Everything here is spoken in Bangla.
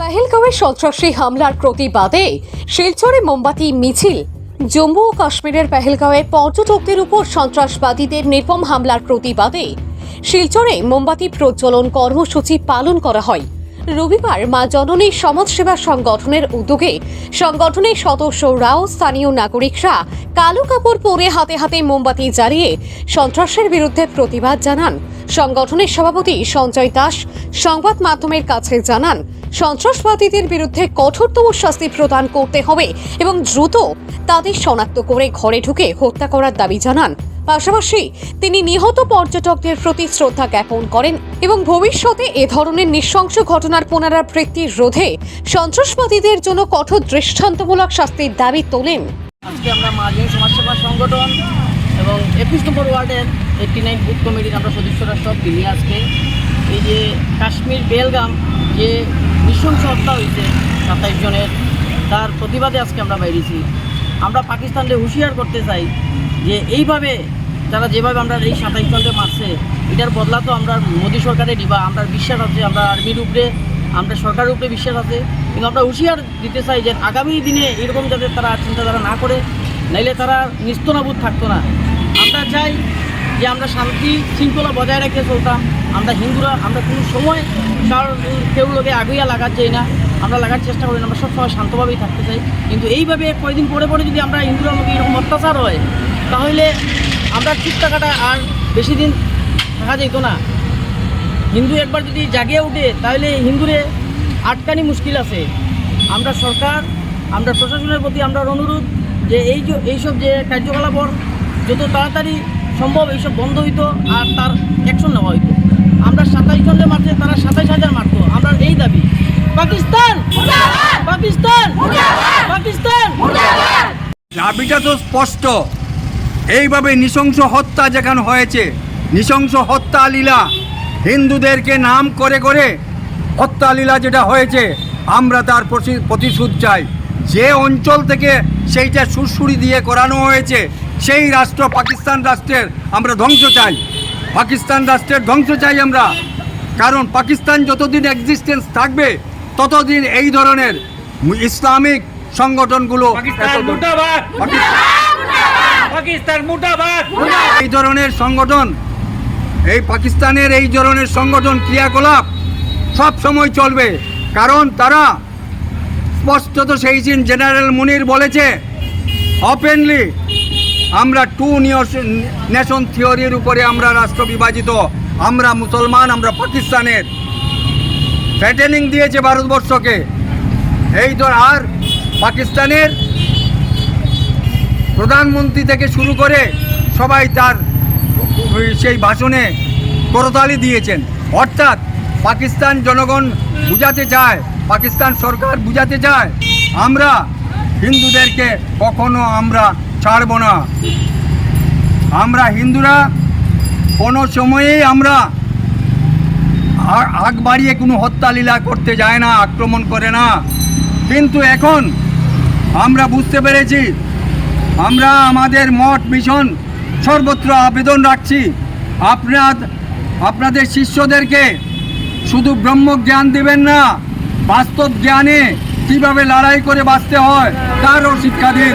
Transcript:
পেহেলগাঁওয়ে সন্ত্রাসী হামলার প্রতিবাদে শিলচরে মোমবাতি মিছিল। জম্মু ও কাশ্মীরের পেহেলগাঁওয়ে পর্যটকদের উপর সন্ত্রাসবাদীদের নির্মম হামলার প্রতিবাদে শিলচরে মোমবাতি প্রজ্বলন কর্মসূচি পালন করা হয়। রবিবার মা জননী সমাজসেবা সংগঠনের উদ্যোগে সংগঠনের সদস্যরাও স্থানীয় নাগরিকরা কালো কাপড় পরে হাতে হাতে মোমবাতি জ্বালিয়ে সন্ত্রাসের বিরুদ্ধে প্রতিবাদ জানান। সংগঠনের সভাপতি সঞ্জয় দাস সংবাদ মাধ্যমের কাছে জানান, সন্ত্রাসবাদীদের বিরুদ্ধে কঠোরতম শাস্তি প্রদান করতে হবে এবং দ্রুত তাদের শনাক্ত করে ঘরে ঢুকে হত্যা করার দাবি জানান। পাশাপাশি তিনি নিহত পর্যটকদের প্রতি শ্রদ্ধা জ্ঞাপন করেন এবং ভবিষ্যতে এ ধরনের নৃশংস ঘটনার পুনরাবৃত্তি রোধে সন্ত্রাসবাদীদের জন্য কঠোর দৃষ্টান্তমূলক শাস্তির দাবি তোলেন। আজকে আমরা মা জননী সমাজসেবা সংগঠন এবং 21 নম্বর ওয়ার্ডের 89 বুথ কমিটির আমরা সদস্যরা সব মিলে আজকে এই যে কাশ্মীর বেলগাম যে নৃশংস হত্যা হয়েছে 27 জনের, তার প্রতিবাদে আজকে আমরা বাইরেছি। আমরা পাকিস্তানকে হুঁশিয়ার করতে চাই যে এইভাবে তারা যেভাবে আমরা এই 27 জনকে মারছে, এটার বদলা তো আমরা মোদী সরকারে দিবা। আমরা বিশ্বাস আছে, আমরা আর্মির উপরে, আমরা সরকারের উপরে বিশ্বাস আছে, কিন্তু আমরা হুঁশিয়ার দিতে চাই যে আগামী দিনে এরকম যাতে তারা চিন্তাধারা না করে, নাইলে তারা নিস্তনাবুদ থাকতো না। আমরা চাই যে আমরা শান্তি শৃঙ্খলা বজায় রেখে চলতাম। আমরা হিন্দুরা আমরা কোনো সময় কেউ লোকে আগুইয়া লাগার চাই না, আমরা লাগার চেষ্টা করি না, আমরা সবসময় শান্তভাবেই থাকতে চাই। কিন্তু এইভাবে কয়েকদিন পরে পরে যদি আমরা হিন্দুরা লোকে এরকম অত্যাচার হয়, তাহলে আমরা চুপ থাকাটা আর বেশি দিন থাকা যেত না। হিন্দু একবার যদি জাগিয়ে উঠে, তাহলে হিন্দুরে আটকানি মুশকিল আছে। আমরা সরকার, আমরা প্রশাসনের প্রতি আমরা অনুরোধ যে এইসব যে কার্যকলাপর যত তাড়াতাড়ি সম্ভব এইসব বন্ধ হইতো আর তার অ্যাকশন নেওয়া হইতো। আমরা 27 জনের মারছে, তারা 27,000 মারতো। আমরা এই দাবি, পাকিস্তান পাকিস্তান পাকিস্তান। দাবিটা তো স্পষ্ট। এইভাবে নৃশংস হত্যা যেখানে হয়েছে, নৃশংস হত্যা লীলা, হিন্দুদেরকে নাম করে করে হত্যা লীলা যেটা হয়েছে, আমরা তার প্রতিশোধ চাই। যে অঞ্চল থেকে সেইটা সুরসুরি দিয়ে করানো হয়েছে, সেই রাষ্ট্র পাকিস্তান রাষ্ট্রের আমরা ধ্বংস চাই। পাকিস্তান রাষ্ট্রের ধ্বংস চাই আমরা, কারণ পাকিস্তান যতদিন এক্সিস্টেন্স থাকবে ততদিন এই ধরনের ইসলামিক সংগঠনগুলো এই ধরনের সংগঠন, এই পাকিস্তানের এই ধরনের সংগঠন ক্রিয়াকলাপ সব সময় চলবে। কারণ তারা স্পষ্টত সেই দিন জেনারেল মুনির বলেছে ওপেনলি, আমরা টু নেশন থিওরির উপরে আমরা রাষ্ট্র বিভাজিত, আমরা মুসলমান, আমরা পাকিস্তানের থ্রেটেনিং দিয়েছে ভারতবর্ষকে। এই তো আর পাকিস্তানের প্রধানমন্ত্রী থেকে শুরু করে সবাই তার সেই ভাষণে করতালি দিয়েছেন। অর্থাৎ পাকিস্তান জনগণ বুঝাতে চায়, পাকিস্তান সরকার বুঝাতে চায়, আমরা হিন্দুদেরকে কখনো আমরা ছাড়ব না। আমরা হিন্দুরা কোনো সময়েই আমরা আগ বাড়িয়ে কোনো হত্যালীলা করতে যায় না, আক্রমণ করে না। কিন্তু এখন আমরা বুঝতে পেরেছি, আমরা আমাদের মঠ মিশন সর্বত্র আবেদন রাখছি, আপনাদের শিষ্যদেরকে শুধু ব্রহ্মজ্ঞান দেবেন না, বাস্তব জ্ঞানে কিভাবে লড়াই করে বাঁচতে হয় তারও শিক্ষা দিন।